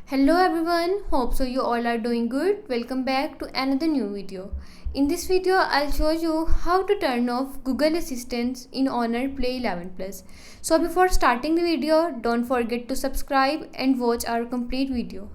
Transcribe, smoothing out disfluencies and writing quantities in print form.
Hello everyone, hope so you all are doing good. Welcome back to another new video. In this video, I'll show you how to turn off Google Assistant in Honor Play 11 Plus. So before starting the video, don't forget to subscribe and watch our complete video.